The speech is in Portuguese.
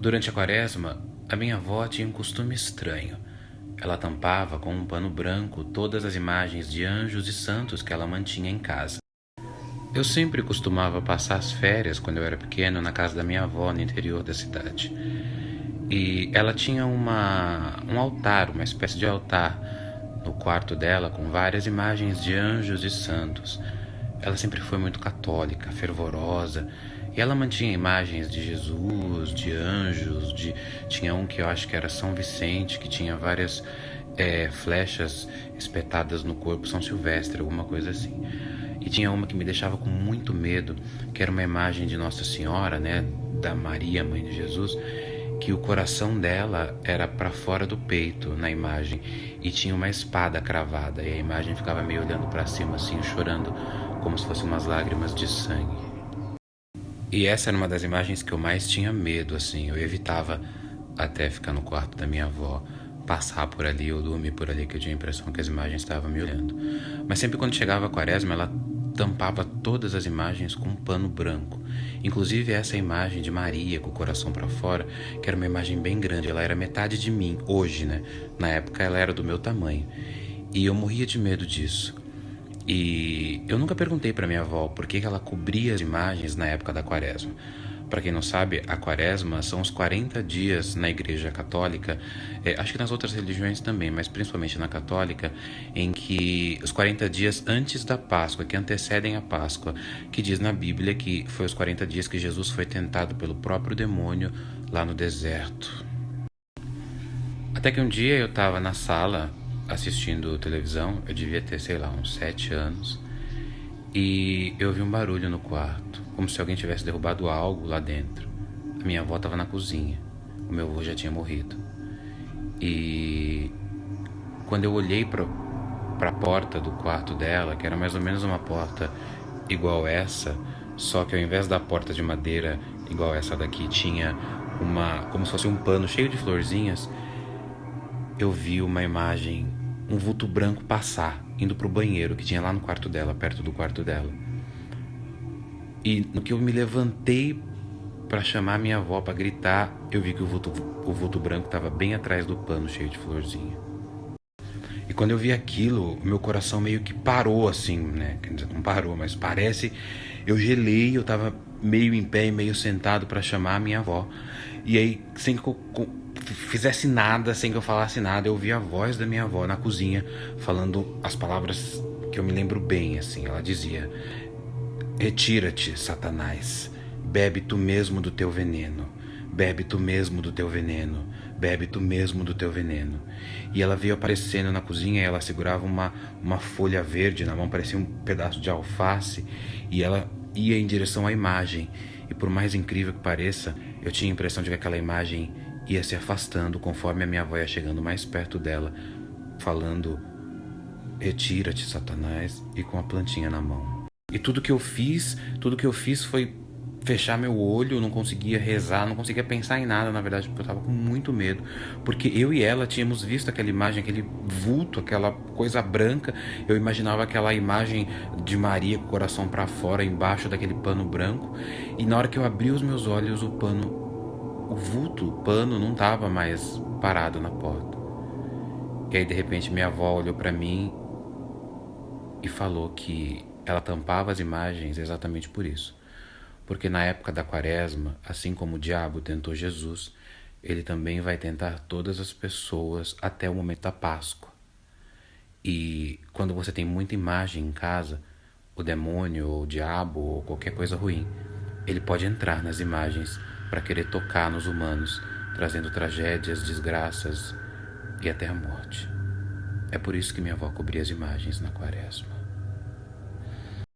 Durante a quaresma, a minha avó tinha um costume estranho. Ela tampava com um pano branco todas as imagens de anjos e santos que ela mantinha em casa. Eu sempre costumava passar as férias, quando eu era pequeno, na casa da minha avó, no interior da cidade. E ela tinha um altar, uma espécie de altar, no quarto dela, com várias imagens de anjos e santos. Ela sempre foi muito católica, fervorosa, e ela mantinha imagens de Jesus, de anjos, tinha um que eu acho que era São Vicente, que tinha várias flechas espetadas no corpo, São Silvestre, alguma coisa assim. E tinha uma que me deixava com muito medo, que era uma imagem de Nossa Senhora, né, da Maria, mãe de Jesus, que o coração dela era para fora do peito na imagem e tinha uma espada cravada, e a imagem ficava meio olhando para cima assim, chorando, como se fossem umas lágrimas de sangue. E essa era uma das imagens que eu mais tinha medo, assim. Eu evitava até ficar no quarto da minha avó, passar por ali ou dormir por ali, que eu tinha a impressão que as imagens estavam me olhando. Mas sempre quando chegava a quaresma, ela tampava todas as imagens com um pano branco. Inclusive essa imagem de Maria com o coração para fora, que era uma imagem bem grande. Ela era metade de mim, hoje, né? Na época ela era do meu tamanho. E eu morria de medo disso. E eu nunca perguntei para minha avó por que ela cobria as imagens na época da quaresma. Para quem não sabe, a quaresma são os 40 dias na Igreja Católica, acho que nas outras religiões também, mas principalmente na Católica, em que os 40 dias antes da Páscoa, que antecedem a Páscoa, que diz na Bíblia que foi os 40 dias que Jesus foi tentado pelo próprio demônio lá no deserto. Até que um dia eu estava na sala assistindo televisão, eu devia ter, sei lá, uns 7 anos, e eu vi um barulho no quarto, como se alguém tivesse derrubado algo lá dentro. A minha avó estava na cozinha, o meu avô já tinha morrido. E quando eu olhei para a porta do quarto dela, que era mais ou menos uma porta igual essa, só que ao invés da porta de madeira igual essa daqui, tinha como se fosse um pano cheio de florzinhas, eu vi uma imagem, um vulto branco passar, indo pro banheiro que tinha lá no quarto dela, perto do quarto dela. E no que eu me levantei para chamar minha avó para gritar, eu vi que o vulto branco estava bem atrás do pano cheio de florzinha. E quando eu vi aquilo, o meu coração meio que parou assim, né? Quer dizer, não parou, mas parece... Eu gelei, eu tava meio em pé e meio sentado para chamar a minha avó. E aí, sem que eu fizesse nada, sem que eu falasse nada, eu ouvi a voz da minha avó na cozinha, falando as palavras que eu me lembro bem, assim. Ela dizia: "Retira-te, Satanás, bebe tu mesmo do teu veneno, bebe tu mesmo do teu veneno, bebe tu mesmo do teu veneno." E ela veio aparecendo na cozinha, e ela segurava uma folha verde na mão, parecia um pedaço de alface, e ela ia em direção à imagem. E por mais incrível que pareça, eu tinha a impressão de que aquela imagem ia se afastando conforme a minha avó ia chegando mais perto dela, falando: "Retira-te, Satanás", e com a plantinha na mão. E tudo que eu fiz foi fechar meu olho, não conseguia rezar, não conseguia pensar em nada, na verdade, porque eu tava com muito medo, porque eu e ela tínhamos visto aquela imagem, aquele vulto, aquela coisa branca. Eu imaginava aquela imagem de Maria com o coração para fora, embaixo daquele pano branco, e na hora que eu abri os meus olhos, o pano não tava mais parado na porta. E aí, de repente, minha avó olhou para mim e falou que ela tampava as imagens exatamente por isso. Porque na época da quaresma, assim como o diabo tentou Jesus, ele também vai tentar todas as pessoas até o momento da Páscoa. E quando você tem muita imagem em casa, o demônio, ou o diabo, ou qualquer coisa ruim, ele pode entrar nas imagens para querer tocar nos humanos, trazendo tragédias, desgraças e até a morte. É por isso que minha avó cobria as imagens na quaresma.